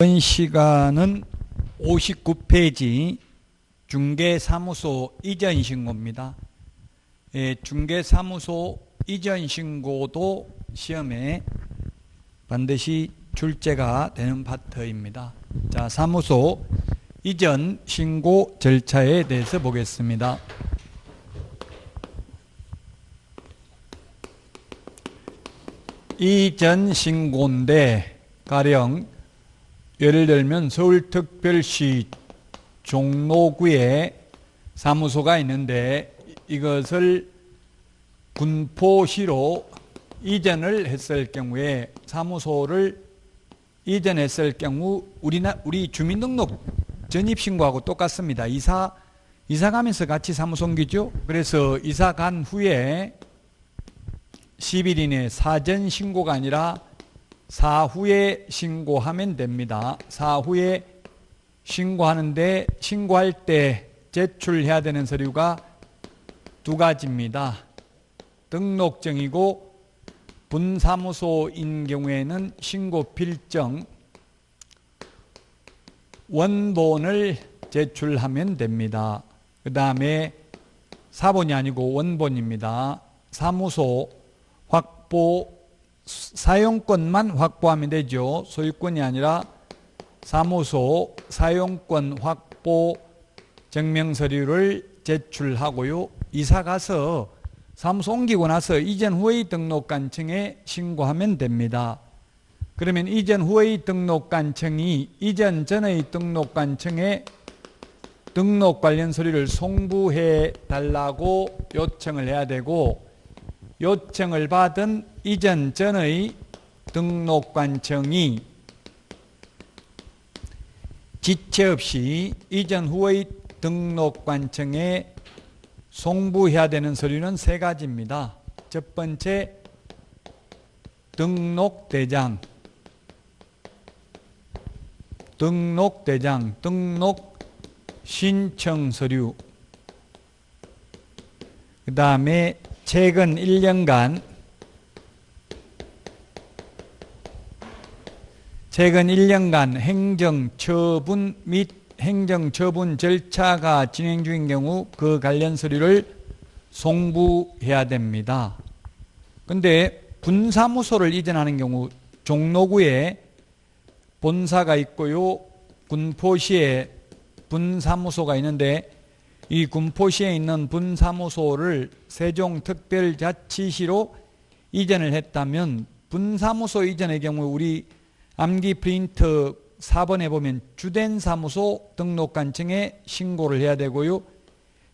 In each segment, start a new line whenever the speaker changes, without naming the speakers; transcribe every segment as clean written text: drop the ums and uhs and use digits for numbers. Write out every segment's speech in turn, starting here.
이번 시간은 59페이지 중개사무소 이전 신고입니다. 중개사무소 이전 신고도 시험에 반드시 출제가 되는 파트입니다. 자, 사무소 이전 신고 절차에 대해서 보겠습니다. 이전 신고인데 가령 예를 들면 서울특별시 종로구에 사무소가 있는데 이것을 군포시로 이전을 했을 경우에 사무소를 이전했을 경우 우리 주민등록 전입신고하고 똑같습니다. 이사 가면서 같이 사무소 옮기죠. 그래서 이사 간 후에 10일 이내 사전 신고가 아니라 사후에 신고하면 됩니다. 사후에 신고하는데 신고할 때 제출해야 되는 서류가 두 가지입니다. 등록증이고 분사무소인 경우에는 신고필증 원본을 제출하면 됩니다. 그 다음에 사본이 아니고 원본입니다. 사무소 확보 사용권만 확보하면 되죠. 소유권이 아니라 사무소 사용권 확보 증명서류를 제출하고요. 이사 가서 사무소 옮기고 나서 이전 후의 등록관청에 신고하면 됩니다. 그러면 이전 후의 등록관청이 이전 전의 등록관청에 등록 관련 서류를 송부해 달라고 요청을 해야 되고 요청을 받은 이전 전의 등록관청이 지체 없이 이전 후의 등록관청에 송부해야 되는 서류는 세 가지입니다. 첫 번째, 등록대장, 등록 신청 서류, 그 다음에 최근 1년간 행정처분 및 행정처분 절차가 진행 중인 경우 그 관련 서류를 송부해야 됩니다. 그런데 분사무소를 이전하는 경우 종로구에 본사가 있고요. 군포시에 분사무소가 있는데 이 군포시에 있는 분사무소를 세종특별자치시로 이전을 했다면 분사무소 이전의 경우 우리 암기 프린트 4번에 보면 주된 사무소 등록관청에 신고를 해야 되고요.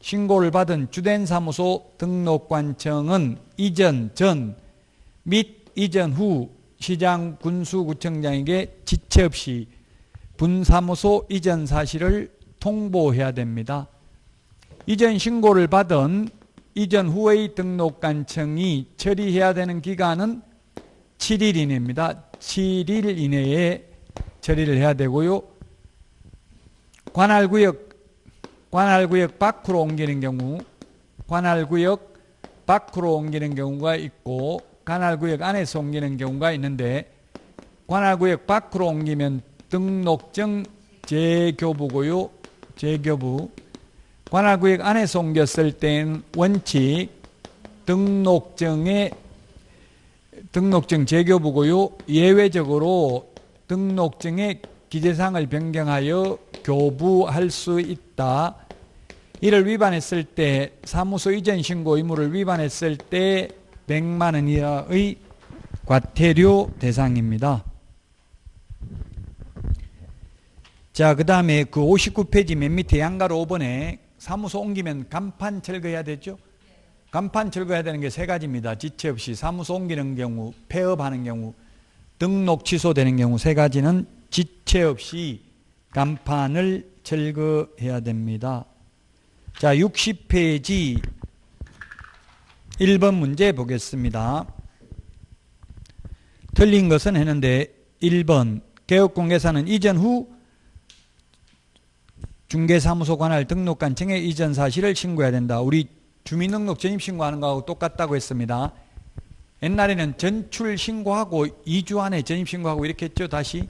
신고를 받은 주된 사무소 등록관청은 이전 전 및 이전 후 시장 군수구청장에게 지체 없이 분사무소 이전 사실을 통보해야 됩니다. 이전 신고를 받은 이전 후의 등록관청이 처리해야 되는 기간은 7일 이내입니다. 7일 이내에 처리를 해야 되고요. 관할구역 밖으로 옮기는 경우, 관할구역 밖으로 옮기는 경우가 있고 관할구역 안에서 옮기는 경우가 있는데 관할구역 밖으로 옮기면 등록증 재교부고요. 재교부. 관할구역 안에서 옮겼을 때는 원칙 등록증 재교부고요. 예외적으로 등록증의 기재사항을 변경하여 교부할 수 있다. 이를 위반했을 때 사무소 이전 신고 의무를 위반했을 때 100만 원 이하의 과태료 대상입니다. 자, 그 다음에 그 59페이지 맨 밑에 양가로 5번에 사무소 옮기면 간판 철거해야 되죠? 간판 철거해야 되는 게 세 가지입니다. 지체 없이 사무소 옮기는 경우, 폐업하는 경우, 등록 취소되는 경우 세 가지는 지체 없이 간판을 철거해야 됩니다. 자, 60페이지 1번 문제 보겠습니다. 틀린 것은 했는데 1번 개업공개사는 이전 후 중개사무소 관할 등록관청에 이전 사실을 신고해야 된다. 우리 주민등록 전입신고하는 거하고 똑같다고 했습니다. 옛날에는 전출 신고하고 2주 안에 전입 신고하고 이렇게 했죠. 다시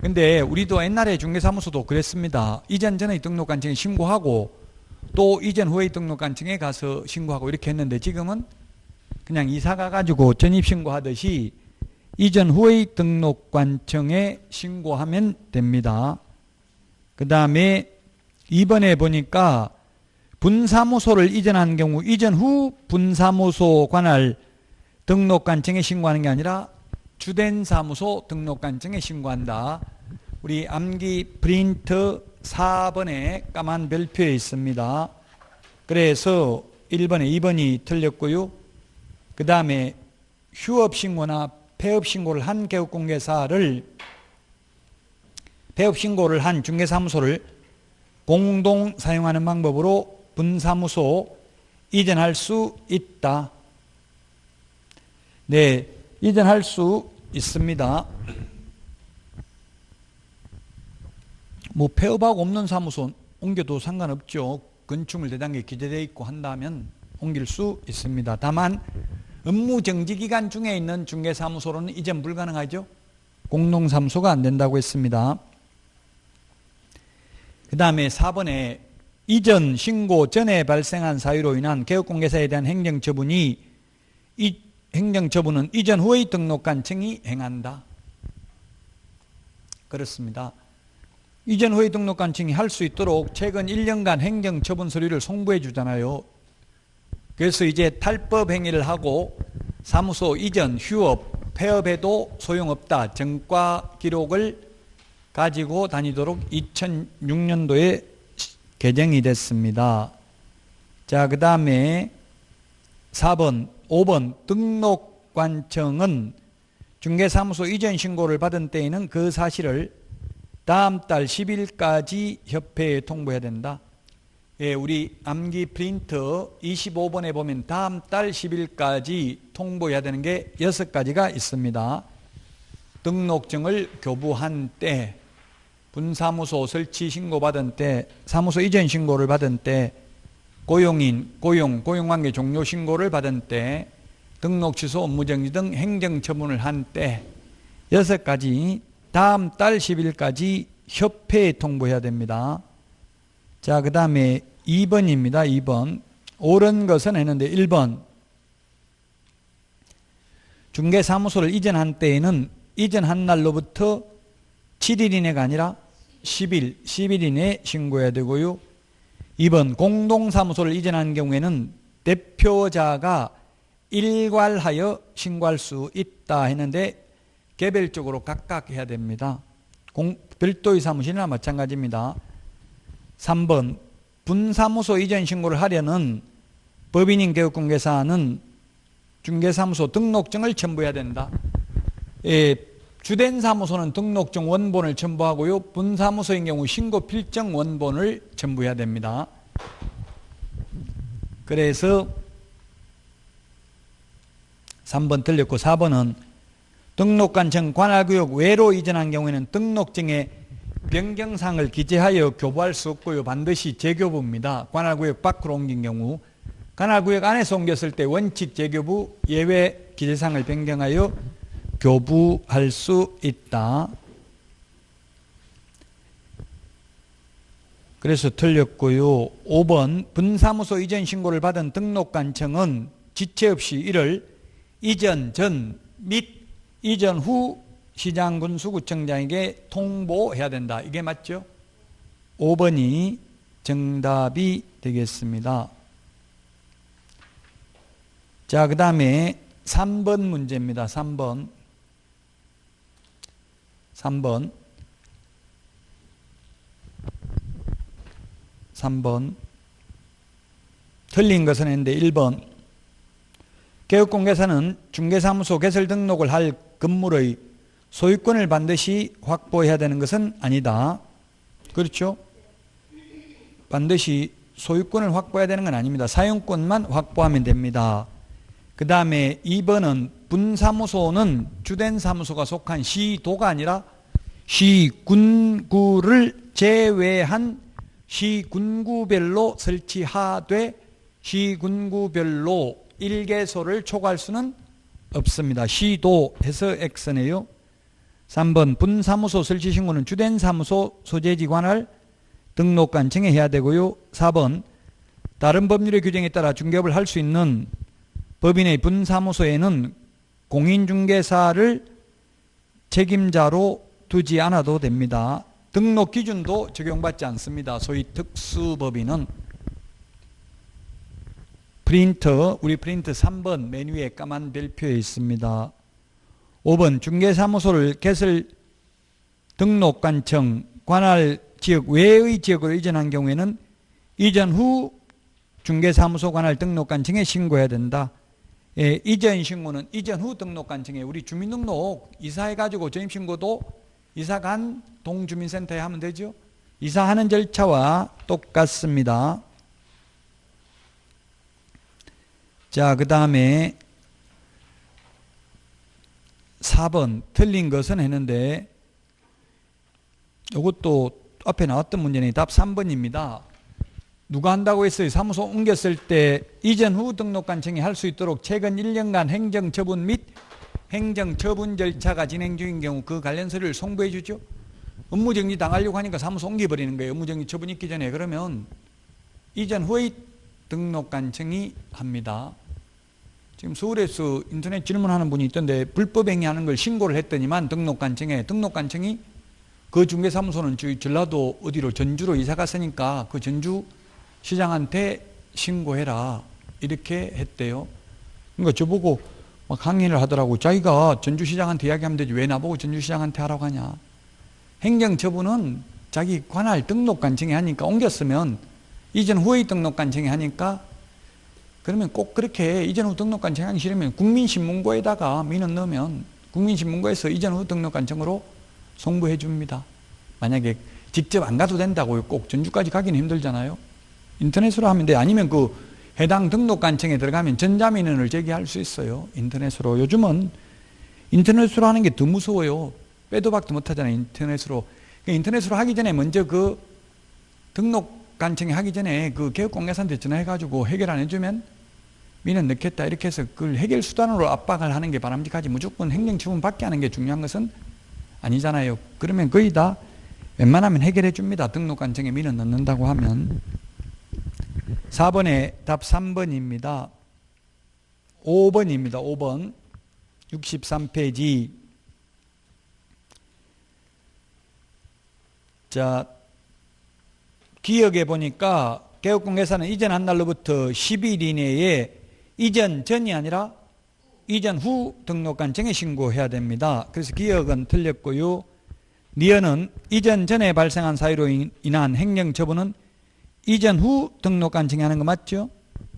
근데 우리도 옛날에 중개사무소도 그랬습니다. 이전 전의 등록관청에 신고하고 또 이전 후의 등록관청에 가서 신고하고 이렇게 했는데 지금은 그냥 이사 가가지고 전입신고하듯이 이전 후의 등록관청에 신고하면 됩니다. 그 다음에 2번에 보니까 분사무소를 이전한 경우 이전 후 분사무소 관할 등록관청에 신고하는 게 아니라 주된 사무소 등록관청에 신고한다. 우리 암기 프린트 4번에 까만 별표에 있습니다. 그래서 1번에 2번이 틀렸고요. 그 다음에 휴업신고나 폐업신고를 한 개업공개사를 폐업신고를 한 중개사무소를 공동 사용하는 방법으로 분사무소 이전할 수 있다. 네, 이전할 수 있습니다. 뭐 폐업하고 없는 사무소 옮겨도 상관없죠. 건축물 대장에 기재되어 있고 한다면 옮길 수 있습니다. 다만 업무 정지 기간 중에 있는 중개사무소로는 이전 불가능하죠. 공동사무소가 안 된다고 했습니다. 그 다음에 4번에 이전 신고 전에 발생한 사유로 인한 개업공개사에 대한 행정처분이 이 행정처분은 이전 후의 등록관청이 행한다. 그렇습니다. 이전 후의 등록관청이 할 수 있도록 최근 1년간 행정처분 서류를 송부해 주잖아요. 그래서 이제 탈법 행위를 하고 사무소 이전, 휴업, 폐업해도 소용없다. 전과 기록을 가지고 다니도록 2006년도에 개정이 됐습니다. 자, 그 다음에 4번, 5번 등록관청은 중개사무소 이전 신고를 받은 때에는 그 사실을 다음 달 10일까지 협회에 통보해야 된다. 예, 우리 암기 프린트 25번에 보면 다음 달 10일까지 통보해야 되는 게 6가지가 있습니다. 등록증을 교부한 때, 분사무소 설치 신고받은 때, 사무소 이전 신고를 받은 때, 고용인, 고용관계 종료 신고를 받은 때, 등록 취소, 업무정지 등 행정처분을 한 때 6가지 다음 달 10일까지 협회에 통보해야 됩니다. 자, 그 다음에 2번입니다. 2번. 옳은 것은 했는데 1번. 중개사무소를 이전한 때에는 이전한 날로부터 7일 이내가 아니라 10일 이내에 신고해야 되고요. 2번. 공동사무소를 이전한 경우에는 대표자가 일괄하여 신고할 수 있다 했는데 개별적으로 각각 해야 됩니다. 별도의 사무실이나 마찬가지입니다. 3번. 분사무소 이전 신고를 하려는 법인인 개업공개사는 중개사무소 등록증을 첨부해야 된다. 예, 주된 사무소는 등록증 원본을 첨부하고요. 분사무소인 경우 신고 필정 원본을 첨부해야 됩니다. 그래서 3번 틀렸고 4번은 등록관청 관할구역 외로 이전한 경우에는 등록증에 변경사항을 기재하여 교부할 수 없고요. 반드시 재교부입니다. 관할구역 밖으로 옮긴 경우. 관할구역 안에서 옮겼을 때 원칙 재교부, 예외 기재사항을 변경하여 교부할 수 있다. 그래서 틀렸고요. 5번 분사무소 이전 신고를 받은 등록관청은 지체 없이 이를 이전 전 및 이전 후 시장군수구청장에게 통보해야 된다. 이게 맞죠? 5번이 정답이 되겠습니다. 자, 그 다음에 3번 문제입니다. 3번. 틀린 것은 했는데 1번. 개업공개사는 중개사무소 개설 등록을 할 건물의 소유권을 반드시 확보해야 되는 것은 아니다. 그렇죠? 반드시 소유권을 확보해야 되는 건 아닙니다. 사용권만 확보하면 됩니다. 그 다음에 2번은 분사무소는 주된 사무소가 속한 시도가 아니라 시군구를 제외한 시군구별로 설치하되 시군구별로 일개소를 초과할 수는 없습니다. 시도 해서 X네요. 3번 분사무소 설치 신고는 주된 사무소 소재지 관할 등록관청에 해야 되고요. 4번 다른 법률의 규정에 따라 중개업을 할 수 있는 법인의 분사무소에는 공인중개사를 책임자로 두지 않아도 됩니다. 등록 기준도 적용받지 않습니다. 소위 특수법인은. 프린터, 우리 프린터 3번 맨 위에 까만 별표에 있습니다. 5번 중개사무소를 개설 등록관청 관할 지역 외의 지역으로 이전한 경우에는 이전 후 중개사무소 관할 등록관청에 신고해야 된다. 예, 이전 신고는 이전 후 등록관청에 우리 주민등록 이사해가지고 전입신고도 이사간 동주민센터에 하면 되죠. 이사하는 절차와 똑같습니다. 자, 그 다음에 4번 틀린 것은 했는데 이것도 앞에 나왔던 문제는 답 3번입니다. 누가 한다고 했어요? 사무소 옮겼을 때 이전 후 등록관청이 할 수 있도록 최근 1년간 행정처분 및 행정처분 절차가 진행 중인 경우 그 관련 서류를 송부해 주죠. 업무정지 당하려고 하니까 사무소 옮겨버리는 거예요. 업무정지 처분 있기 전에. 그러면 이전 후의 등록관청이 합니다. 지금 서울에서 인터넷 질문하는 분이 있던데 불법 행위하는 걸 신고를 했더니만 등록관청이 그 중개사무소는 저희 전라도 어디로 전주로 이사 갔으니까 그 전주 시장한테 신고해라 이렇게 했대요. 그러니까 저보고 막 항의를 하더라고. 자기가 전주시장한테 이야기하면 되지 왜 나보고 전주시장한테 하라고 하냐. 행정처분은 자기 관할 등록관청이 하니까 옮겼으면 이전 후의 등록관청이 하니까 그러면 꼭 그렇게 이전 후 등록관청 하기 싫으면 국민신문고에다가 민원 넣으면 국민신문고에서 이전 후 등록관청으로 송부해 줍니다. 만약에 직접 안 가도 된다고요. 꼭 전주까지 가기는 힘들잖아요. 인터넷으로 하면 돼. 아니면 그 해당 등록관청에 들어가면 전자민원을 제기할 수 있어요. 인터넷으로. 요즘은 인터넷으로 하는 게 더 무서워요. 빼도 박도 못 하잖아요. 인터넷으로. 인터넷으로 하기 전에 먼저 그 등록관청에 하기 전에 그 개업공개사한테 전화해가지고 해결 안 해주면 민원 넣겠다. 이렇게 해서 그걸 해결 수단으로 압박을 하는 게 바람직하지 무조건 행정처분 받게 하는 게 중요한 것은 아니잖아요. 그러면 거의 다 웬만하면 해결해 줍니다. 등록관청에 민원 넣는다고 하면. 4번에 답 3번입니다. 5번입니다. 5번 63페이지. 자, 기억해 보니까 개업공개사는 이전한 날로부터 10일 이내에 이전 전이 아니라 이전 후 등록관청에 신고해야 됩니다. 그래서 기억은 틀렸고요. 니은은 이전 전에 발생한 사유로 인한 행정처분은 이전 후 등록관청이 하는 거 맞죠?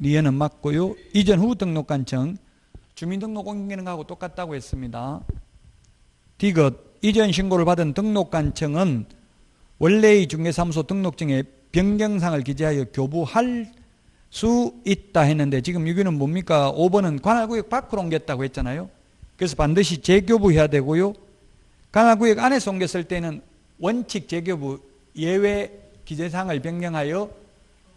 니은은 맞고요. 이전 후 등록관청 주민등록 옮기는 거하고 똑같다고 했습니다. 디귿 이전 신고를 받은 등록관청은 원래의 중개사무소 등록증에 변경사항을 기재하여 교부할 수 있다 했는데 지금 여기는 뭡니까? 5번은 관할구역 밖으로 옮겼다고 했잖아요. 그래서 반드시 재교부해야 되고요. 관할구역 안에서 옮겼을 때는 원칙 재교부 예외 기재사항을 변경하여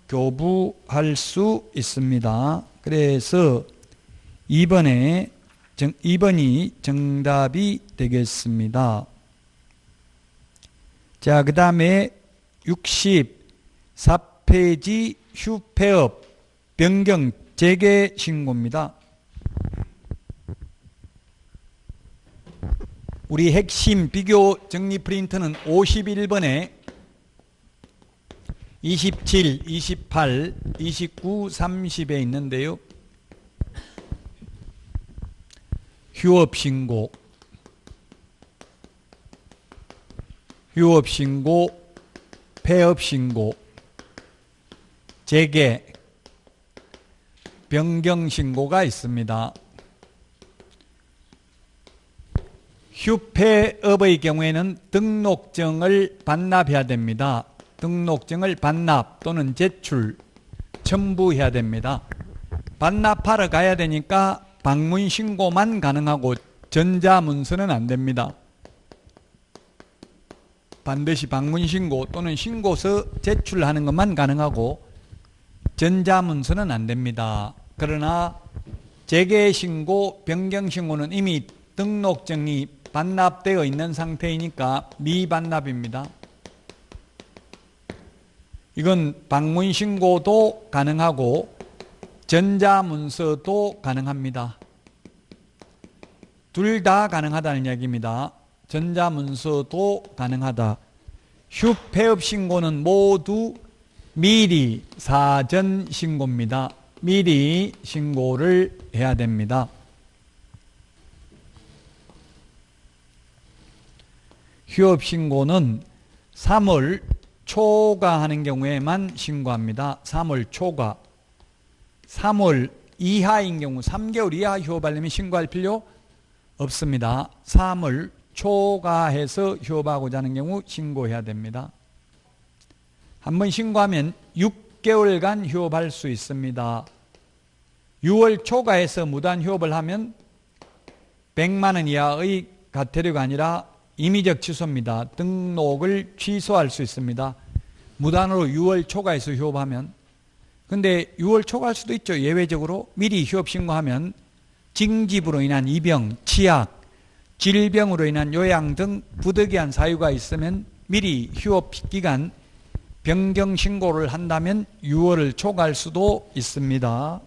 교부할 수 있습니다. 그래서 2번이 정답이 되겠습니다. 자, 그 다음에 64페이지 휴폐업 변경 재개 신고입니다. 우리 핵심 비교 정리 프린터는 51번에 27, 28, 29, 30에 있는데요. 휴업신고, 폐업신고, 재개, 변경신고가 있습니다. 휴폐업의 경우에는 등록증을 반납해야 됩니다. 등록증을 반납 또는 제출, 첨부해야 됩니다. 반납하러 가야 되니까 방문신고만 가능하고 전자문서는 안 됩니다. 반드시 방문신고 또는 신고서 제출하는 것만 가능하고 전자문서는 안 됩니다. 그러나 재개신고, 변경신고는 이미 등록증이 반납되어 있는 상태이니까 미반납입니다. 이건 방문신고도 가능하고 전자문서도 가능합니다. 둘 다 가능하다는 이야기입니다. 전자문서도 가능하다. 휴폐업신고는 모두 미리 사전신고입니다. 미리 신고를 해야 됩니다. 휴업신고는 3월 초과하는 경우에만 신고합니다. 3월 초과. 3월 이하인 경우 3개월 이하 휴업하려면 신고할 필요 없습니다. 3월 초과해서 휴업하고자 하는 경우 신고해야 됩니다. 한번 신고하면 6개월간 휴업할 수 있습니다. 6월 초과해서 무단 휴업을 하면 100만 원 이하의 과태료가 아니라 임의적 취소입니다. 등록을 취소할 수 있습니다. 무단으로 6월 초과해서 휴업하면. 근데 6월 초과할 수도 있죠. 예외적으로 미리 휴업 신고하면 징집으로 인한 입영, 치약, 질병으로 인한 요양 등 부득이한 사유가 있으면 미리 휴업 기간 변경 신고를 한다면 6월을 초과할 수도 있습니다.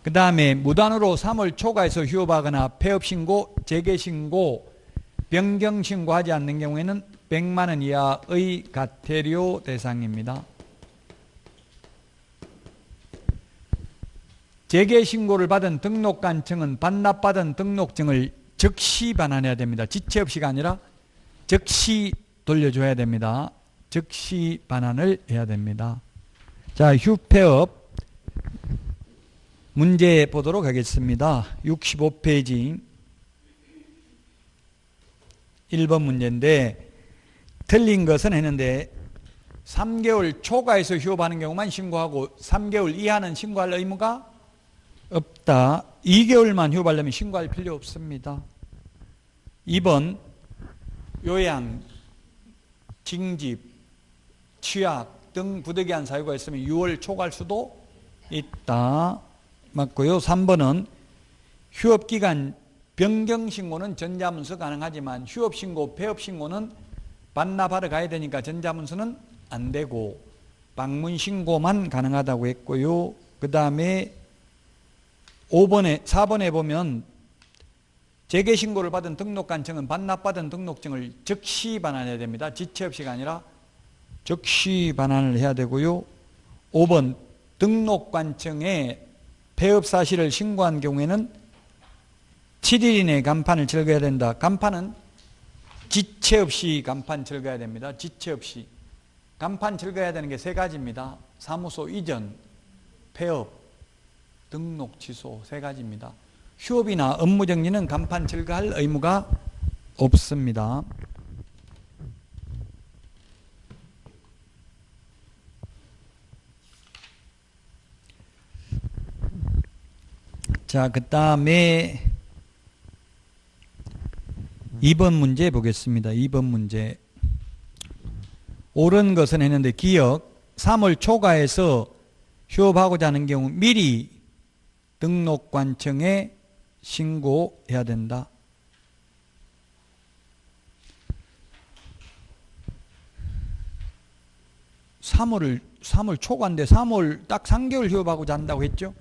그 다음에 무단으로 3월 초과해서 휴업하거나 폐업신고, 재개신고, 변경신고하지 않는 경우에는 100만 원 이하의 과태료 대상입니다. 재개신고를 받은 등록관청은 반납받은 등록증을 즉시 반환해야 됩니다. 지체 없이가 아니라 즉시 돌려줘야 됩니다. 즉시 반환을 해야 됩니다. 자, 휴폐업 문제 보도록 하겠습니다. 65페이지 1번 문제인데 틀린 것은 했는데 3개월 초과해서 휴업하는 경우만 신고하고 3개월 이하는 신고할 의무가 없다. 2개월만 휴업하려면 신고할 필요 없습니다. 2번 요양, 징집, 취약 등 부득이한 사유가 있으면 6월 초과할 수도 있다. 맞고요. 3번은 휴업기간 변경신고는 전자문서 가능하지만 휴업신고, 폐업신고는 반납하러 가야 되니까 전자문서는 안 되고 방문신고만 가능하다고 했고요. 그 다음에 4번에 보면 재개신고를 받은 등록관청은 반납받은 등록증을 즉시 반환해야 됩니다. 지체 없이가 아니라 즉시 반환을 해야 되고요. 5번 등록관청에 폐업 사실을 신고한 경우에는 7일 이내에 간판을 철거해야 된다. 간판은 지체 없이 간판 철거해야 됩니다. 지체 없이. 간판 철거해야 되는 게 세 가지입니다. 사무소 이전, 폐업, 등록 취소 세 가지입니다. 휴업이나 업무 정지는 간판 철거할 의무가 없습니다. 자, 그 다음에 2번 문제 보겠습니다. 2번 문제. 옳은 것은 했는데 기억 3월 초과해서 휴업하고자 하는 경우 미리 등록관청에 신고해야 된다. (3월) 초과인데 3월 딱 3개월 휴업하고자 한다고 했죠.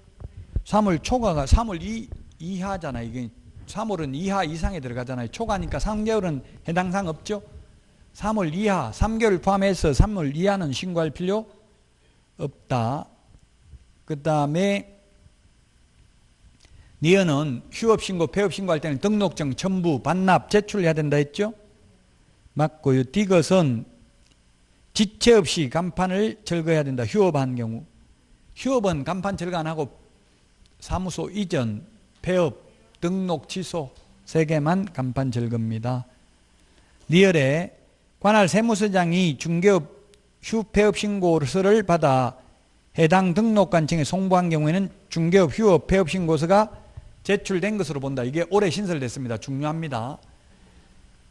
3월 초과가 3월 이하잖아요. 이게 3월은 이하 이상에 들어가잖아요. 초과니까 3개월은 해당 사항 없죠. 3월 이하 3개월 포함해서 3월 이하는 신고할 필요 없다. 그 다음에 니은은 휴업신고, 폐업신고 할 때는 등록증 첨부, 반납, 제출해야 된다 했죠. 맞고요. 디귿은 지체 없이 간판을 철거해야 된다. 휴업한 경우. 휴업은 간판 철거 안 하고 사무소 이전, 폐업, 등록 취소 세 개만 간판 철거입니다. 리얼에 관할 세무서장이 중개업 휴폐업 신고서를 받아 해당 등록관청에 송부한 경우에는 중개업 휴업 폐업 신고서가 제출된 것으로 본다. 이게 올해 신설됐습니다. 중요합니다.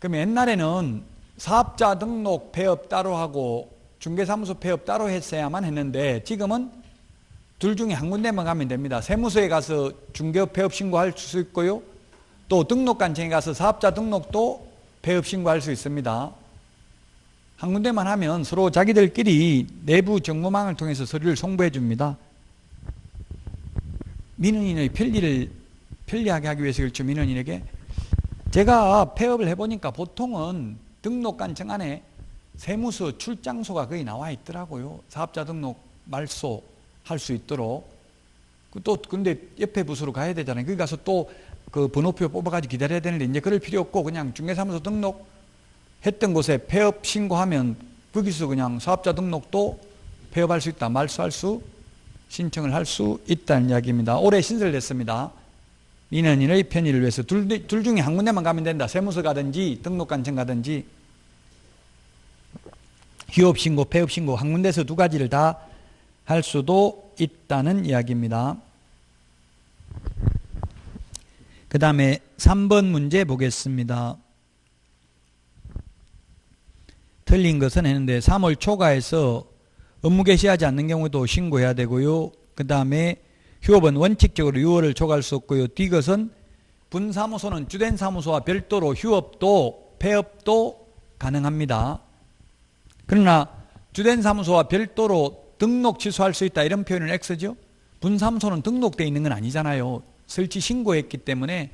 그럼 옛날에는 사업자 등록 폐업 따로 하고 중개사무소 폐업 따로 했어야만 했는데 지금은 둘 중에 한 군데만 가면 됩니다. 세무서에 가서 중개업 폐업 신고할 수 있고요. 또 등록관청에 가서 사업자 등록도 폐업 신고할 수 있습니다. 한 군데만 하면 서로 자기들끼리 내부 정보망을 통해서 서류를 송부해 줍니다. 민원인의 편리를 편리하게 하기 위해서 그렇죠. 민원인에게 제가 폐업을 해보니까 보통은 등록관청 안에 세무서 출장소가 거의 나와 있더라고요. 사업자 등록 말소 할 수 있도록. 또 근데 옆에 부서로 가야 되잖아요. 거기 가서 또 그 번호표 뽑아가지고 기다려야 되는데 이제 그럴 필요 없고 그냥 중개사무소 등록했던 곳에 폐업 신고하면 거기서 그냥 사업자 등록도 폐업할 수 있다. 말소할 수 신청을 할 수 있다는 이야기입니다. 올해 신설됐습니다. 민원인의 편의를 위해서 둘 중에 한 군데만 가면 된다. 세무서 가든지 등록관청 가든지. 휴업신고, 폐업신고 한 군데서 두 가지를 다 할 수도 있다는 이야기입니다. 그 다음에 3번 문제 보겠습니다. 틀린 것은 했는데 3월 초과해서 업무 개시하지 않는 경우도 신고해야 되고요. 그 다음에 휴업은 원칙적으로 6월을 초과할 수 없고요. D것은 분사무소는 주된 사무소와 별도로 휴업도 폐업도 가능합니다. 그러나 주된 사무소와 별도로 등록 취소할 수 있다 이런 표현은 X죠. 분사무소는 등록되어 있는 건 아니잖아요. 설치 신고했기 때문에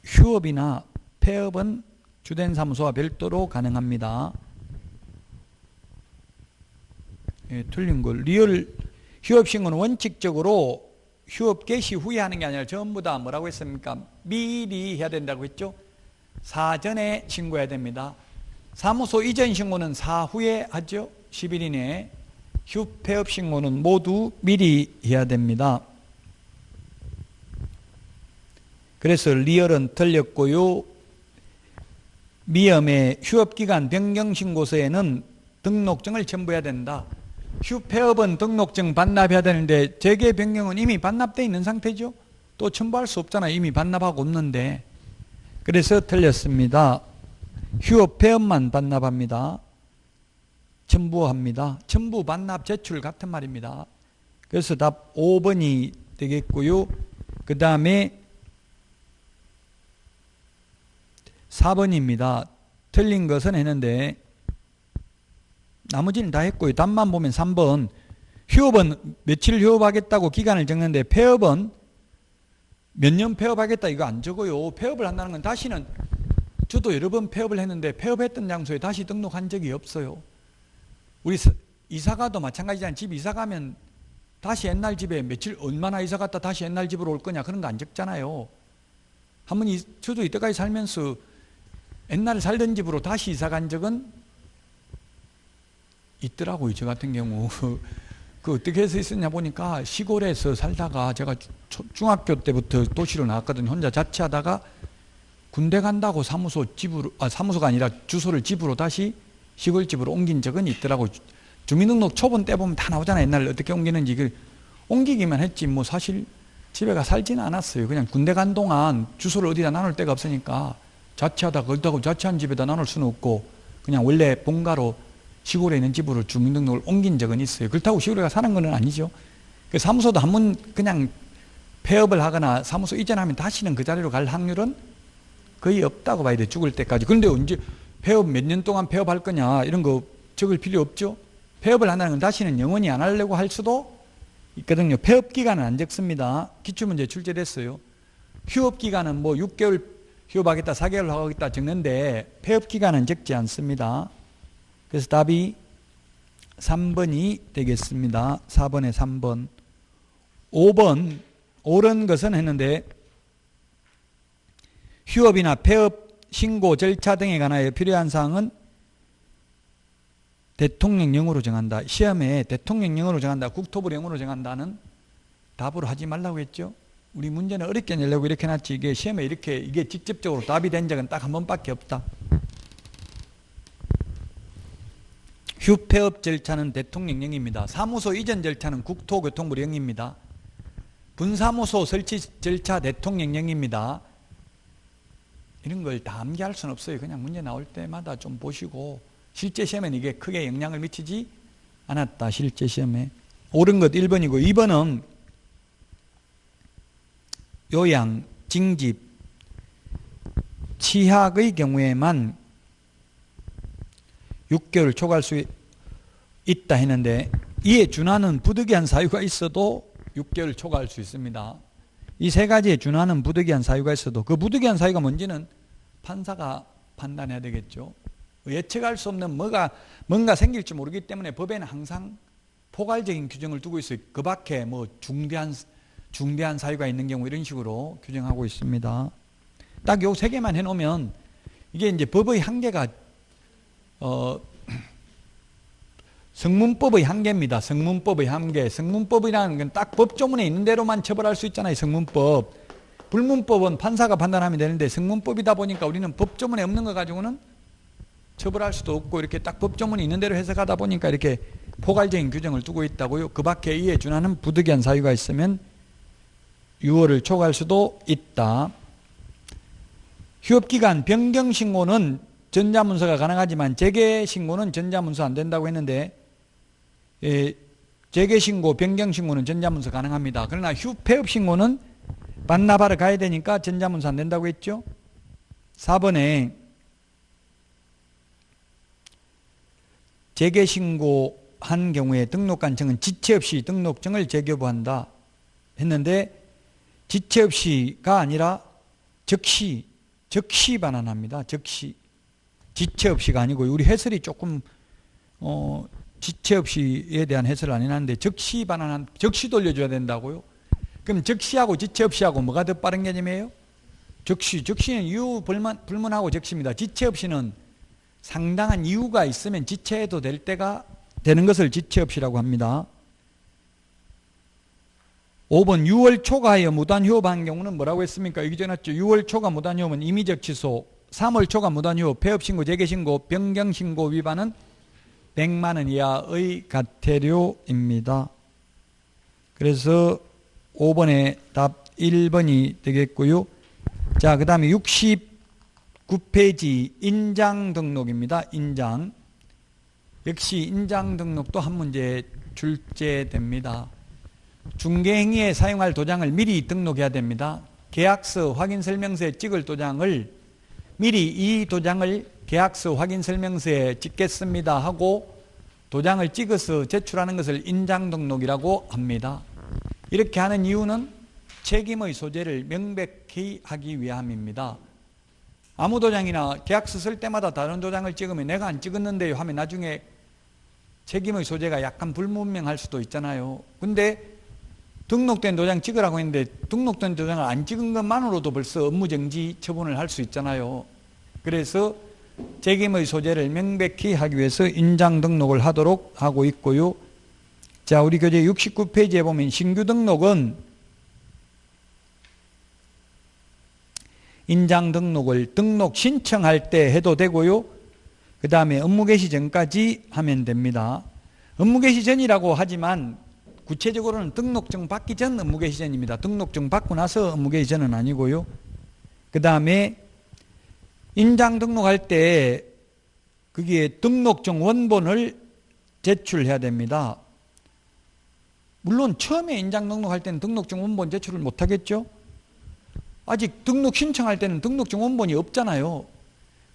휴업이나 폐업은 주된 사무소와 별도로 가능합니다. 예, 틀린 걸. 리얼 휴업 신고는 원칙적으로 휴업 개시 후에 하는 게 아니라 전부 다 뭐라고 했습니까? 미리 해야 된다고 했죠? 사전에 신고해야 됩니다. 사무소 이전 신고는 사후에 하죠? 10일 이내에. 휴폐업 신고는 모두 미리 해야 됩니다. 그래서 리얼은 틀렸고요. 미엄의 휴업기간 변경신고서에는 등록증을 첨부해야 된다. 휴폐업은 등록증 반납해야 되는데 재개 변경은 이미 반납되어 있는 상태죠. 또 첨부할 수 없잖아요. 이미 반납하고 없는데. 그래서 틀렸습니다. 휴업 폐업만 반납합니다. 첨부합니다. 첨부 반납 제출 같은 말입니다. 그래서 답 5번이 되겠고요. 그 다음에 4번입니다. 틀린 것은 했는데 나머지는 다 했고요. 답만 보면 3번. 휴업은 며칠 휴업하겠다고 기간을 적는데 폐업은 몇 년 폐업하겠다 이거 안 적어요. 폐업을 한다는 건 다시는, 저도 여러 번 폐업을 했는데 폐업했던 장소에 다시 등록한 적이 없어요. 우리 이사가도 마찬가지잖아요. 집 이사가면 다시 옛날 집에 며칠 얼마나 이사갔다 다시 옛날 집으로 올 거냐 그런 거 안 적잖아요. 한번 저도 이때까지 살면서 옛날에 살던 집으로 다시 이사 간 적은 있더라고요. 저 같은 경우. 그 어떻게 해서 있었냐 보니까 시골에서 살다가 제가 중학교 때부터 도시로 나왔거든요. 혼자 자취하다가 군대 간다고 사무소가 아니라 주소를 집으로 다시 시골집으로 옮긴 적은 있더라고요. 주민등록 초본 때 보면 다 나오잖아요. 옛날에 어떻게 옮기는지. 옮기기만 했지 뭐 사실 집에 가 살지는 않았어요. 그냥 군대 간 동안 주소를 어디다 나눌 데가 없으니까 자취하다가 그렇다고 자취한 집에다 나눌 수는 없고 그냥 원래 본가로 시골에 있는 집으로 주민등록을 옮긴 적은 있어요. 그렇다고 시골에 가 사는 건 아니죠. 그 사무소도 한번 그냥 폐업을 하거나 사무소 이전하면 다시는 그 자리로 갈 확률은 거의 없다고 봐야 돼. 죽을 때까지. 그런데 언제 폐업 몇 년 동안 폐업할 거냐 이런 거 적을 필요 없죠. 폐업을 한다는 건 다시는 영원히 안 하려고 할 수도 있거든요. 폐업 기간은 안 적습니다. 기출문제 출제됐어요. 휴업 기간은 뭐 6개월 휴업하겠다 4개월 하겠다 적는데 폐업 기간은 적지 않습니다. 그래서 답이 3번이 되겠습니다. 4번에 3번. 5번 옳은 것은 했는데 휴업이나 폐업 신고 절차 등에 관하여 필요한 사항은 대통령령으로 정한다. 시험에 대통령령으로 정한다. 국토부령으로 정한다는 답으로 하지 말라고 했죠. 우리 문제는 어렵게 내려고 이렇게 해놨지 이게 시험에 이게 직접적으로 답이 된 적은 딱 한 번밖에 없다. 휴폐업 절차는 대통령령입니다. 사무소 이전 절차는 국토교통부령입니다. 분사무소 설치 절차 대통령령입니다. 이런 걸 다 암기할 수는 없어요. 그냥 문제 나올 때마다 좀 보시고 실제 시험에는 이게 크게 영향을 미치지 않았다. 실제 시험에. 옳은 것 1번이고 2번은 요양, 징집, 취약의 경우에만 6개월 초과할 수 있다 했는데, 이에 준하는 부득이한 사유가 있어도 6개월 초과할 수 있습니다. 이 세 가지에 준하는 부득이한 사유가 있어도 그 부득이한 사유가 뭔지는 판사가 판단해야 되겠죠. 예측할 수 없는 뭔가 생길지 모르기 때문에 법에는 항상 포괄적인 규정을 두고 있어요. 그 밖에 뭐 중대한 사유가 있는 경우 이런 식으로 규정하고 있습니다. 딱 요 세 개만 해놓으면 이게 이제 법의 한계가 성문법의 한계입니다. 성문법의 한계. 성문법이라는 건 딱 법조문에 있는 대로만 처벌할 수 있잖아요. 성문법. 불문법은 판사가 판단하면 되는데 성문법이다 보니까 우리는 법조문에 없는 거 가지고는 처벌할 수도 없고 이렇게 딱 법조문이 있는 대로 해석하다 보니까 이렇게 포괄적인 규정을 두고 있다고요. 그 밖에 이에 준하는 부득이한 사유가 있으면 6월을 초과할 수도 있다. 휴업기간 변경신고는 전자문서가 가능하지만 재개신고는 전자문서 안 된다고 했는데, 재개신고, 변경신고는 전자문서 가능합니다. 그러나 폐업신고는 반납하러 가야 되니까 전자문서 안 된다고 했죠. 4번에 재개신고한 경우에 등록관청은 지체 없이 등록증을 재교부한다 했는데, 지체 없이가 아니라 즉시 반환합니다. 즉시. 지체 없이가 아니고 우리 해설이 조금 지체 없이에 대한 해설을 안 해놨는데 즉시 반환한, 즉시 돌려줘야 된다고요. 그럼 즉시하고 지체 없이하고 뭐가 더 빠른 개념이에요? 즉시는 이유 불문하고 즉시입니다. 지체 없이는 상당한 이유가 있으면 지체해도 될 때가 되는 것을 지체 없이라고 합니다. 5번 6월 초과하여 무단휴업한 경우는 뭐라고 했습니까? 여기 전했죠. 6월 초과 무단휴업은 임의적 취소, 3월 초과 무단휴업, 폐업신고, 재개신고, 변경신고 위반은 100만 원 이하의 과태료입니다. 그래서 5번의 답 1번이 되겠고요. 자, 그 다음에 69페이지 인장 등록입니다. 인장. 역시 인장 등록도 한 문제 출제됩니다. 중개행위에 사용할 도장을 미리 등록해야 됩니다. 계약서 확인설명서에 찍을 도장을 미리 이 도장을 계약서 확인설명서에 찍겠습니다 하고 도장을 찍어서 제출하는 것을 인장 등록이라고 합니다. 이렇게 하는 이유는 책임의 소재를 명백히 하기 위함입니다. 아무 도장이나 계약서 쓸 때마다 다른 도장을 찍으면 내가 안 찍었는데요 하면 나중에 책임의 소재가 약간 불분명할 수도 있잖아요. 근데 등록된 도장 찍으라고 했는데 등록된 도장을 안 찍은 것만으로도 벌써 업무정지 처분을 할 수 있잖아요. 그래서 책임의 소재를 명백히 하기 위해서 인장 등록을 하도록 하고 있고요. 자, 우리 교재 69페이지에 보면 신규 등록은 인장 등록을 등록 신청할 때 해도 되고요. 그 다음에 업무 개시 전까지 하면 됩니다. 업무 개시 전이라고 하지만 구체적으로는 등록증 받기 전 업무 개시 전입니다. 등록증 받고 나서 업무 개시 전은 아니고요. 그 다음에 인장 등록할 때 거기에 등록증 원본을 제출해야 됩니다. 물론 처음에 인장 등록할 때는 등록증 원본 제출을 못하겠죠. 아직 등록 신청할 때는 등록증 원본이 없잖아요.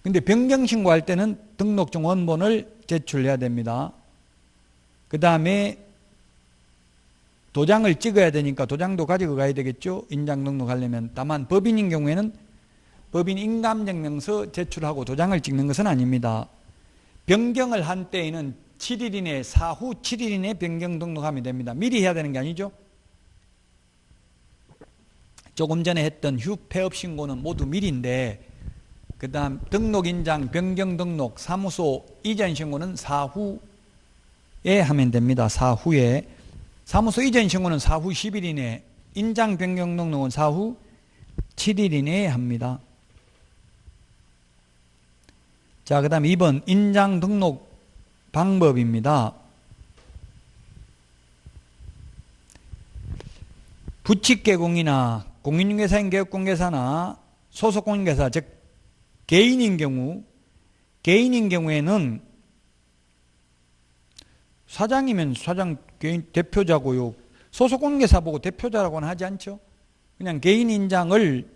근데 변경신고할 때는 등록증 원본을 제출해야 됩니다. 그 다음에 도장을 찍어야 되니까 도장도 가지고 가야 되겠죠. 인장 등록하려면. 다만 법인인 경우에는 법인 인감증명서 제출하고 도장을 찍는 것은 아닙니다. 변경을 한 때에는 7일 이내, 사후 7일 이내 변경 등록하면 됩니다. 미리 해야 되는 게 아니죠. 조금 전에 했던 폐업 신고는 모두 미리인데, 그 다음 등록인장, 변경 등록, 사무소 이전 신고는 사후에 하면 됩니다. 사후에. 사무소 이전 신고는 사후 10일 이내, 인장 변경 등록은 사후 7일 이내에 합니다. 자, 그 다음 2번 인장 등록 방법입니다. 부칙개공이나 공인중개사인 개업공개사나 소속공인중개사, 즉 개인인 경우에는 사장이면 사장 개인 대표자고요. 소속공인중개사 보고 대표자라고는 하지 않죠. 그냥 개인 인장을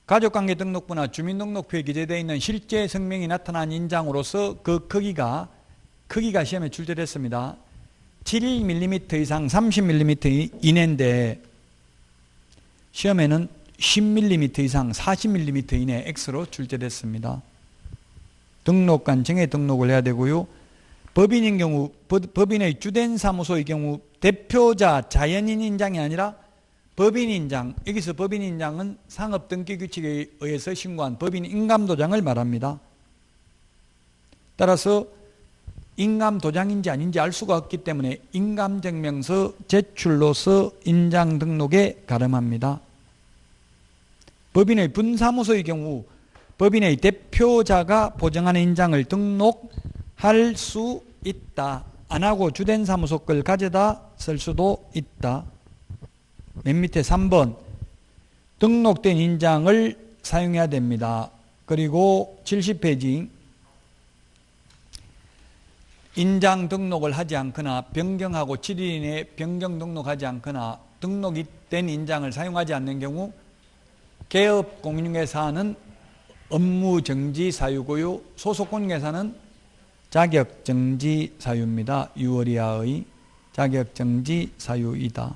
가족관계 등록부나 주민등록부에 기재되어 있는 실제 성명이 나타난 인장으로서 그 크기가 시험에 출제됐습니다. 7mm 이상 30mm 이내인데 시험에는 10mm 이상 40mm 이내 X로 출제됐습니다. 등록관 정에 등록을 해야 되고요. 법인인 경우, 법인의 주된 사무소의 경우 대표자 자연인 인장이 아니라 법인 인장, 여기서 법인 인장은 상업등기규칙에 의해서 신고한 법인 인감도장을 말합니다. 따라서 인감도장인지 아닌지 알 수가 없기 때문에 인감증명서 제출로서 인장 등록에 가름합니다. 법인의 분사무소의 경우 법인의 대표자가 보정하는 인장을 등록할 수 있다. 안 하고 주된 사무소 걸 가져다 쓸 수도 있다. 맨 밑에 3번 등록된 인장을 사용해야 됩니다. 그리고 70페이지 인장 등록을 하지 않거나 변경하고 7일 이내에 변경 등록하지 않거나 등록이 된 인장을 사용하지 않는 경우 개업 공인중개사는 업무정지 사유고요. 소속공인중개사는 자격정지 사유입니다. 6월 이하의 자격정지 사유이다.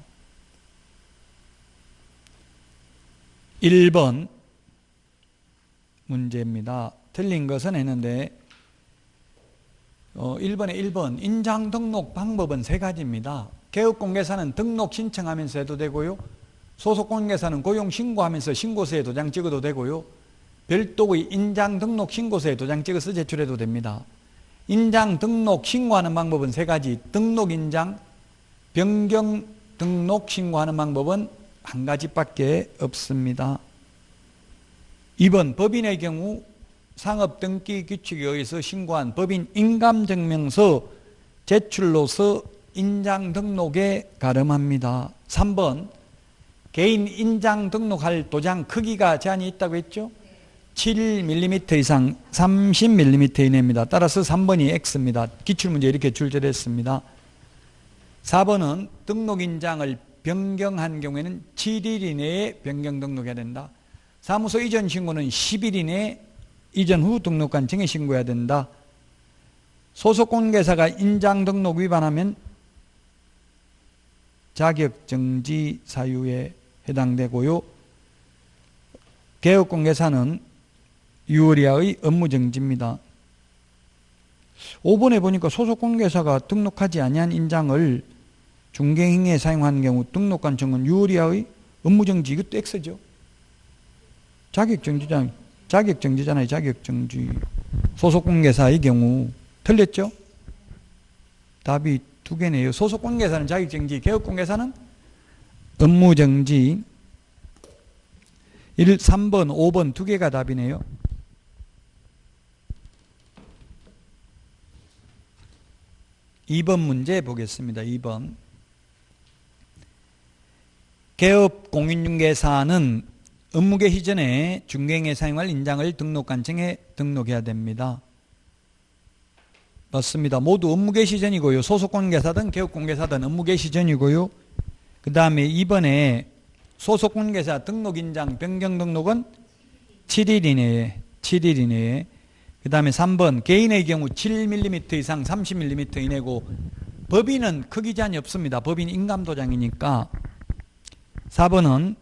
1번 문제입니다. 틀린 것은 했는데 1번에 1번 인장 등록 방법은 3가지입니다. 개업공개사는 등록 신청하면서 해도 되고요. 소속공개사는 고용 신고하면서 신고서에 도장 찍어도 되고요. 별도의 인장 등록 신고서에 도장 찍어서 제출해도 됩니다. 인장 등록 신고하는 방법은 3가지. 등록 인장, 변경 등록 신고하는 방법은 1가지밖에 없습니다. 2번 법인의 경우 상업등기규칙에 의해서 신고한 법인 인감증명서 제출로서 인장 등록에 가름합니다. 3번 개인 인장 등록할 도장 크기가 제한이 있다고 했죠? 7mm 이상 30mm 이내입니다. 따라서 3번이 X입니다. 기출문제 이렇게 출제됐습니다. 4번은 등록인장을 변경한 경우에는 7일 이내에 변경 등록해야 된다. 사무소 이전 신고는 10일 이내에 이전 후 등록관 정에 신고해야 된다. 소속공개사가 인장 등록 위반하면 자격정지 사유에 해당되고요. 개업공개사는 6월 이하의 업무정지입니다. 5번에 보니까 소속공개사가 등록하지 아니한 인장을 중개행위에 사용한 경우 등록관 정은 6월 이하의 업무정지. 이것도 X죠. 자격정지잖아요. 자격정지. 소속공개사의 경우 틀렸죠? 답이 2개네요. 소속공개사는 자격정지, 개업공개사는 업무정지. 3번, 5번 2개가 답이네요. (2번) 문제 보겠습니다. 2번 개업공인중개사는 업무 개시 전에 중개행위에 사용할 인장을 등록관청에 등록해야 됩니다. 맞습니다. 모두 업무 개시 전이고요. 소속공개사든 개업공개사든 업무 개시 전이고요. 그 다음에 2번에 소속공개사 등록인장 변경 등록은 7일 이내에. 그 다음에 3번 개인의 경우 7mm 이상 30mm 이내고 법인은 크기 제한이 없습니다. 법인 인감도장이니까. 4번은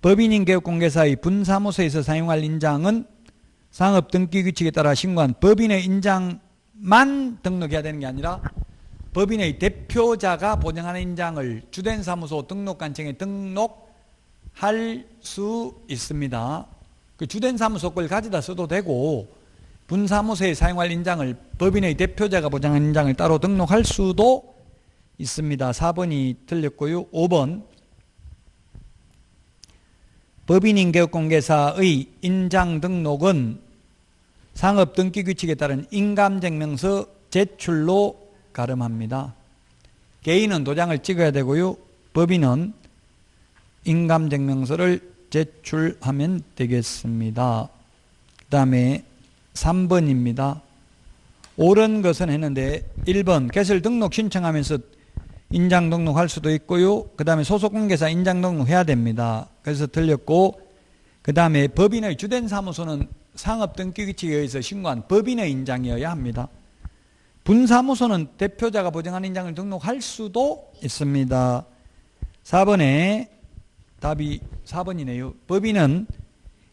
법인인 개업공개사의 분사무소에서 사용할 인장은 상업등기규칙에 따라 신고한 법인의 인장만 등록해야 되는 게 아니라 법인의 대표자가 보정하는 인장을 주된 사무소 등록관청에 등록할 수 있습니다. 그 주된 사무소 걸 가져다 써도 되고 분사무소에 사용할 인장을 법인의 대표자가 보정한 인장을 따로 등록할 수도 있습니다. 4번이 틀렸고요. 5번 법인인 개업공개사의 인장 등록은 상업등기규칙에 따른 인감증명서 제출로 가름합니다. 개인은 도장을 찍어야 되고요. 법인은 인감증명서를 제출하면 되겠습니다. 그 다음에 3번입니다. 옳은 것은 했는데 1번 개설 등록 신청하면서 인장 등록할 수도 있고요. 그 다음에 소속공개사 인장 등록해야 됩니다. 그래서 틀렸고 그 다음에 법인의 주된 사무소는 상업등기규칙에 의해서 신고한 법인의 인장이어야 합니다. 분사무소는 대표자가 보증한 인장을 등록할 수도 있습니다. 4번에 답이 4번이네요. 법인은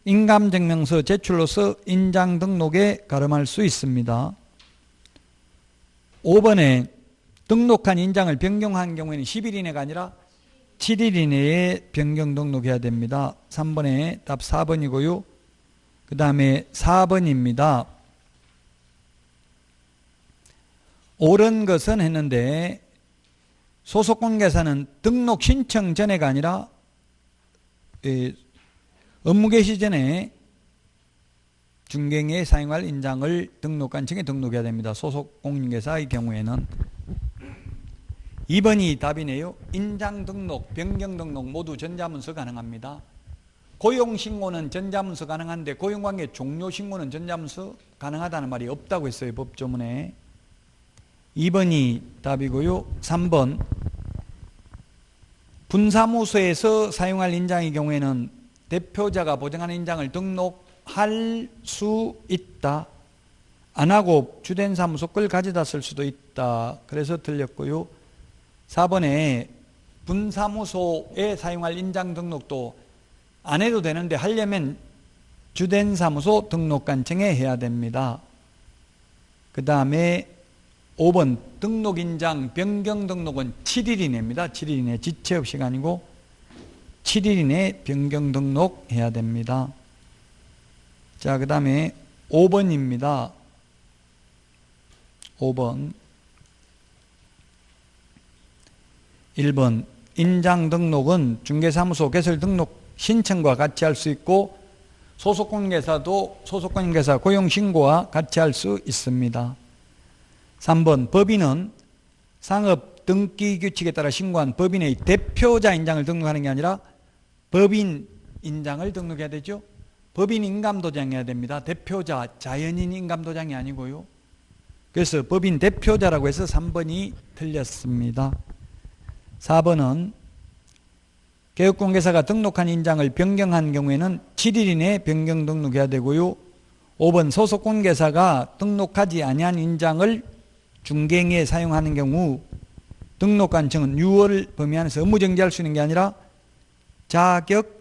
인감증명서 제출로서 인장 등록에 가름할 수 있습니다. 5번에 등록한 인장을 변경한 경우에는 10일 이내가 아니라 7일 이내에 변경 등록해야 됩니다. 3번에 답 4번이고요. 그 다음에 4번입니다. 옳은 것은 했는데 소속관계사는 등록 신청 전에가 아니라 업무 개시 전에 중개인에 사용할 인장을 등록관청에 등록해야 됩니다. 소속공인중개사의 경우에는. 2번이 답이네요. 인장 등록, 변경 등록 모두 전자문서 가능합니다. 고용신고는 전자문서 가능한데 고용관계 종료신고는 전자문서 가능하다는 말이 없다고 했어요. 법조문에. 2번이 답이고요. 3번 분사무소에서 사용할 인장의 경우에는 대표자가 보증하는 인장을 등록할 수 있다. 안 하고 주된 사무소 걸 가져다 쓸 수도 있다. 그래서 틀렸고요. 4번에 분사무소에 사용할 인장 등록도 안 해도 되는데 하려면 주된 사무소 등록관청에 해야 됩니다. 그 다음에 5번 등록인장 변경 등록은 7일 이내입니다. 7일 이내 지체 없이 아니고 7일 이내 변경 등록해야 됩니다. 자, 그 다음에 5번입니다. 5번 1번 인장 등록은 중개사무소 개설 등록 신청과 같이 할 수 있고 소속공인중개사도 소속공인중개사 고용신고와 같이 할 수 있습니다. 3번 법인은 상업 등기 규칙에 따라 신고한 법인의 대표자 인장을 등록하는 게 아니라 법인 인장을 등록해야 되죠. 법인 인감도장해야 됩니다. 대표자 자연인 인감도장이 아니고요. 그래서 법인 대표자라고 해서 3번이 틀렸습니다. 4번은 개업공개사가 등록한 인장을 변경한 경우에는 7일 이내에 변경 등록해야 되고요. 5번 소속공개사가 등록하지 아니한 인장을 중개인에 사용하는 경우 등록관청은 6월 범위 안에서 업무 정지할 수 있는 게 아니라 자격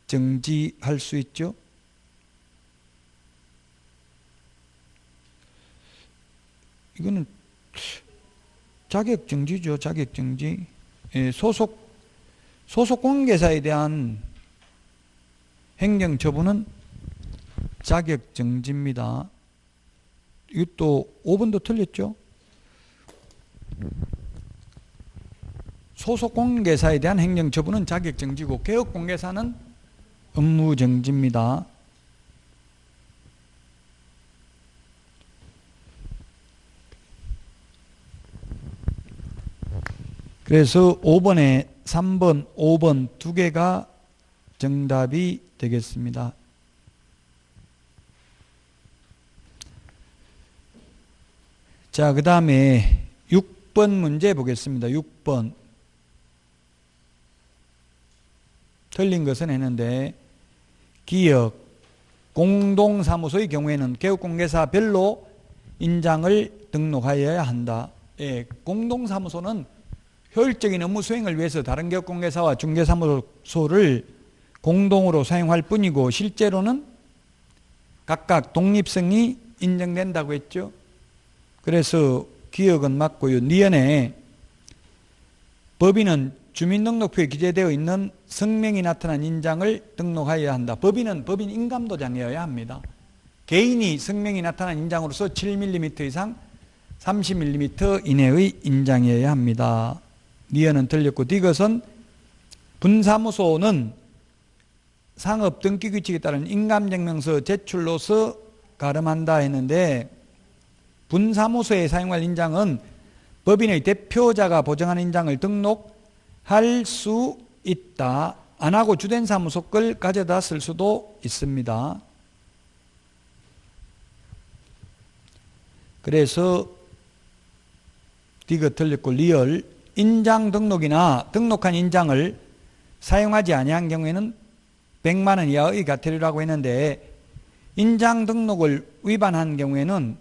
정지할 수 있죠. 이거는 자격 정지죠. 자격 정지. 예, 소속 공개사에 대한 행정 처분은 자격 정지입니다. 이것도 5번도 틀렸죠. 소속 공개사에 대한 행정 처분은 자격 정지고 개업 공개사는 업무 정지입니다. 그래서 5번에 3번, 5번 두 개가 정답이 되겠습니다. 자, 그 다음에 6번 문제 보겠습니다. 6번. 틀린 것은 했는데 기업, 공동사무소의 경우에는 개업공개사별로 인장을 등록하여야 한다. 예, 공동사무소는 효율적인 업무 수행을 위해서 다른 개업공개사와 중개사무소를 공동으로 사용할 뿐이고 실제로는 각각 독립성이 인정된다고 했죠. 그래서 기억은 맞고요. 니은에 법인은 주민등록표에 기재되어 있는 성명이 나타난 인장을 등록하여야 한다. 법인은 법인 인감도장이어야 합니다. 개인이 성명이 나타난 인장으로서 7mm 이상 30mm 이내의 인장이어야 합니다. 니은은 틀렸고 디귿은 분사무소는 상업등기규칙에 따른 인감증명서 제출로서 가름한다 했는데 분사무소에 사용할 인장은 법인의 대표자가 보증하는 인장을 등록할 수 있다. 안 하고 주된 사무소 걸 가져다 쓸 수도 있습니다. 그래서 디귿 틀렸고 리얼 인장 등록이나 등록한 인장을 사용하지 아니한 경우에는 100만 원 이하의 과태료라고 했는데 인장 등록을 위반한 경우에는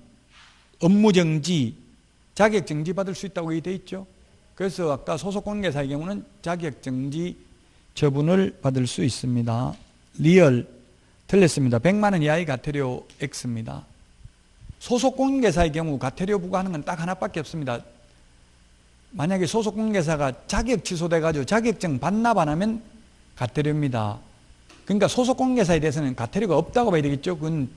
업무정지, 자격정지 받을 수 있다고 되어 있죠. 그래서 아까 소속공개사의 경우는 자격정지 처분을 받을 수 있습니다. 리얼 틀렸습니다. 100만 원 이하의 과태료 X입니다. 소속공개사의 경우 과태료 부과하는 건 딱 하나밖에 없습니다. 만약에 소속공개사가 자격 취소돼가지고 자격증 반납 안 하면 과태료입니다. 그러니까 소속공개사에 대해서는 과태료가 없다고 봐야 되겠죠. 그건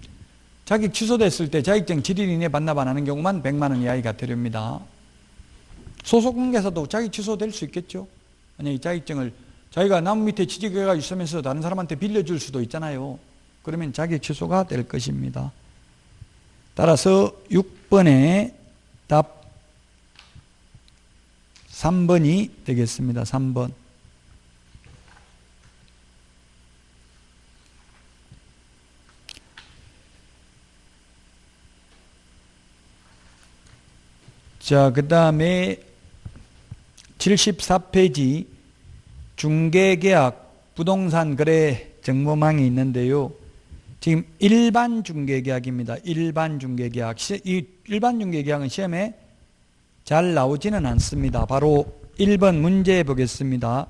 자격 취소됐을 때 자격증 7일 이내 반납 안 하는 경우만 100만 원 이하의 과태료입니다. 소속공개사도 자격 취소될 수 있겠죠. 만약에 자격증을 자기가 남 밑에 취직해가 있으면서 다른 사람한테 빌려줄 수도 있잖아요. 그러면 자격 취소가 될 것입니다. 따라서 6번의 답 3번이 되겠습니다. 3번. 자, 그 다음에 74페이지 중개계약 부동산 거래 정보망이 있는데요. 지금 일반 중개계약입니다. 일반 중개계약. 이 일반 중개계약은 시험에 잘 나오지는 않습니다. 바로 1번 문제 보겠습니다.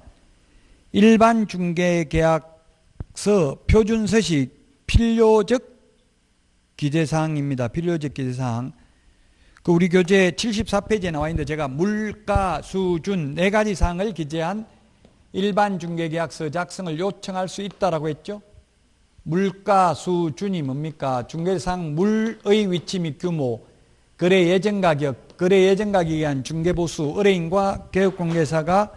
일반 중개계약서 표준서식 필요적 기재사항입니다. 필요적 기재사항. 그 우리 교재 74페이지에 나와 있는데 제가 물가, 수준 4가지 사항을 기재한 일반 중개계약서 작성을 요청할 수 있다라고 했죠. 물가, 수준이 뭡니까? 중개사항 물의 위치 및 규모, 거래 예정 가격, 거래 예정 가격에 의한 중개보수, 의뢰인과 개업공개사가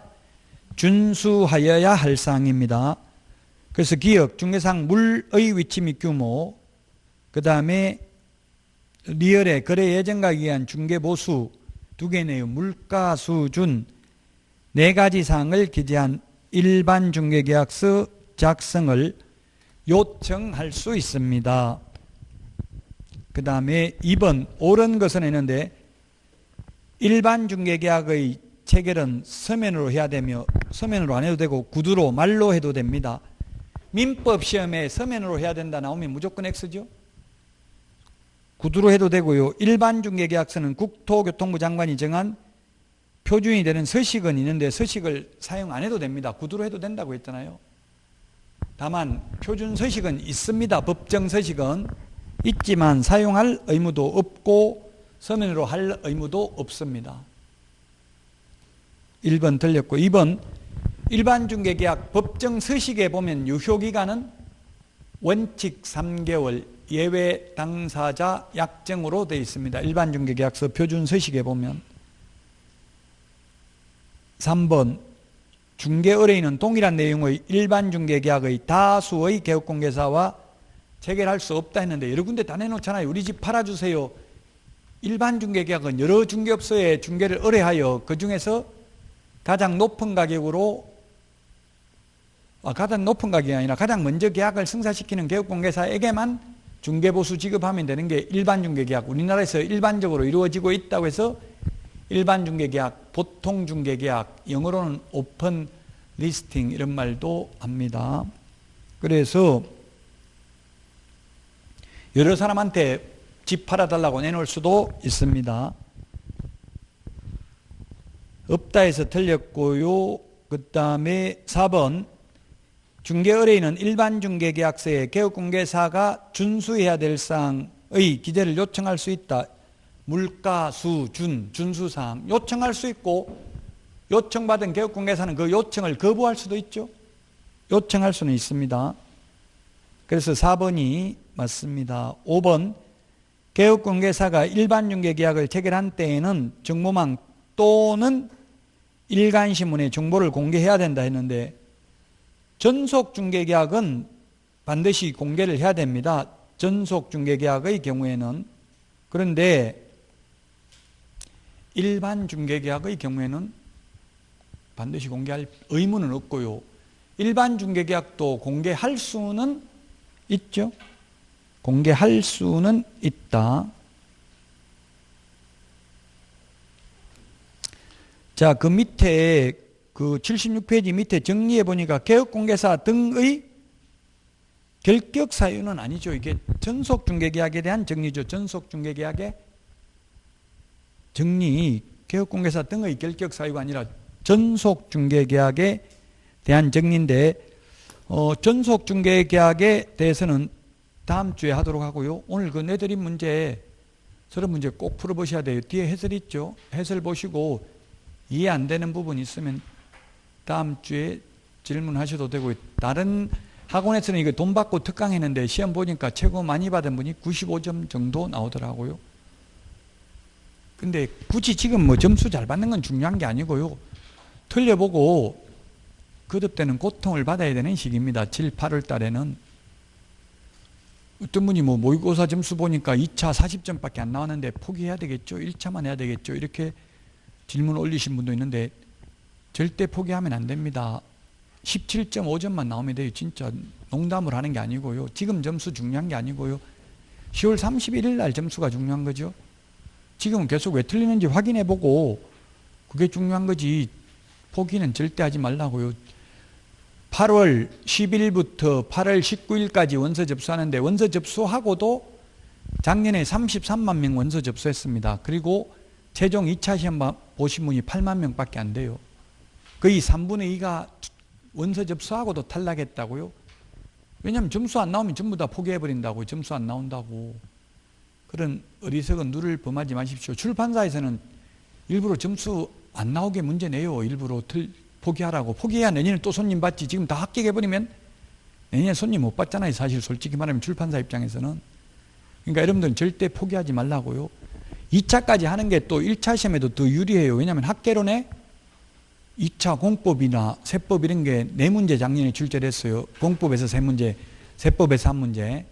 준수하여야 할 사항입니다. 그래서 기억, 중개사항 물의 위치 및 규모, 그 다음에 리얼의 거래 예정 가격에 의한 중개보수 2개네요. 물가, 수준 4가지 사항을 기재한 일반 중개계약서 작성을 요청할 수 있습니다. 그 다음에 2번 옳은 것은 했는데 일반 중개계약의 체결은 서면으로 해야 되며 서면으로 안 해도 되고 구두로 말로 해도 됩니다. 민법 시험에 서면으로 해야 된다 나오면 무조건 X죠. 구두로 해도 되고요. 일반 중개계약서는 국토교통부 장관이 정한 표준이 되는 서식은 있는데 서식을 사용 안 해도 됩니다. 구두로 해도 된다고 했잖아요. 다만 표준 서식은 있습니다. 법정 서식은 있지만 사용할 의무도 없고 서면으로 할 의무도 없습니다. 1번 틀렸고 2번 일반 중개계약 법정 서식에 보면 유효기간은 원칙 3개월 예외 당사자 약정으로 되어 있습니다. 일반 중개계약서 표준 서식에 보면 3번 중개 의뢰인은 동일한 내용의 일반 중개계약의 다수의 개업공개사와 체결할 수 없다 했는데 여러 군데 다 내놓잖아요. 우리 집 팔아주세요. 일반 중개계약은 여러 중개업소에 중개를 의뢰하여 그 중에서 가장 높은 가격으로 가장 높은 가격이 아니라 가장 먼저 계약을 승사시키는 개업공개사에게만 중개보수 지급하면 되는 게 일반 중개계약. 우리나라에서 일반적으로 이루어지고 있다고 해서 일반 중개계약, 보통 중개계약, 영어로는 오픈 리스팅 이런 말도 합니다. 그래서 여러 사람한테 집 팔아달라고 내놓을 수도 있습니다. 없다 해서 틀렸고요. 그 다음에 4번 중개 의뢰인은 일반 중개계약서에 개업공개사가 준수해야 될 사항의 기재를 요청할 수 있다. 물가, 수, 준, 준수사항 요청할 수 있고 요청받은 개업공개사는 그 요청을 거부할 수도 있죠. 요청할 수는 있습니다. 그래서 4번이 맞습니다. 5번 개업공개사가 일반 중개계약을 체결한 때에는 정보망 또는 일간신문에 정보를 공개해야 된다 했는데 전속중개계약은 반드시 공개를 해야 됩니다. 전속중개계약의 경우에는. 그런데 일반 중개계약의 경우에는 반드시 공개할 의무는 없고요. 일반 중개계약도 공개할 수는 있죠. 공개할 수는 있다. 자, 그 밑에 그 76페이지 밑에 정리해 보니까 개업공개사 등의 결격 사유는 아니죠. 이게 전속 중개계약에 대한 정리죠. 전속 중개계약의 정리, 개업공개사 등의 결격 사유가 아니라 전속 중개계약에 대한 정리인데, 전속 중개계약에 대해서는 다음 주에 하도록 하고요. 오늘 그 내드린 문제, 서론 문제 꼭 풀어보셔야 돼요. 뒤에 해설 있죠. 해설 보시고 이해 안 되는 부분 있으면 다음 주에 질문하셔도 되고요. 다른 학원에서는 이거 돈 받고 특강했는데 시험 보니까 최고 많이 받은 분이 95점 정도 나오더라고요. 근데 굳이 지금 뭐 점수 잘 받는 건 중요한 게 아니고요. 틀려보고 거듭되는 고통을 받아야 되는 시기입니다. 7, 8월 달에는. 어떤 분이 뭐 모의고사 점수 보니까 2차 40점밖에 안 나왔는데 포기해야 되겠죠? 1차만 해야 되겠죠? 이렇게 질문 올리신 분도 있는데 절대 포기하면 안 됩니다. 17.5점만 나오면 돼요. 진짜 농담을 하는 게 아니고요. 지금 점수 중요한 게 아니고요. 10월 31일 날 점수가 중요한 거죠. 지금은 계속 왜 틀리는지 확인해보고 그게 중요한 거지. 포기는 절대 하지 말라고요. 8월 10일부터 8월 19일까지 원서 접수하는데 원서 접수하고도 작년에 33만 명 원서 접수했습니다. 그리고 최종 2차 시험 보신 분이 8만 명밖에 안 돼요. 거의 3분의 2가 원서 접수하고도 탈락했다고요. 왜냐하면 점수 안 나오면 전부 다 포기해버린다고. 점수 안 나온다고. 그런 어리석은 누를 범하지 마십시오. 출판사에서는 일부러 점수 안 나오게 문제 내요. 일부러 포기하라고. 포기해야 내년에 또 손님 받지. 지금 다 합격해버리면 내년에 손님 못 받잖아요. 사실 솔직히 말하면 출판사 입장에서는. 그러니까 여러분들은 절대 포기하지 말라고요. 2차까지 하는 게 또 1차 시험에도 더 유리해요. 왜냐하면 학개론에 2차 공법이나 세법 이런 게 4문제 작년에 출제를 했어요. 공법에서 3문제, 세법에서 1문제.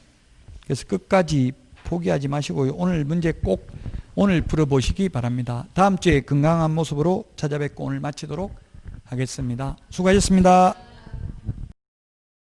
그래서 끝까지 포기하지 마시고요. 오늘 문제 꼭 오늘 풀어보시기 바랍니다. 다음 주에 건강한 모습으로 찾아뵙고 오늘 마치도록 하겠습니다. 수고하셨습니다.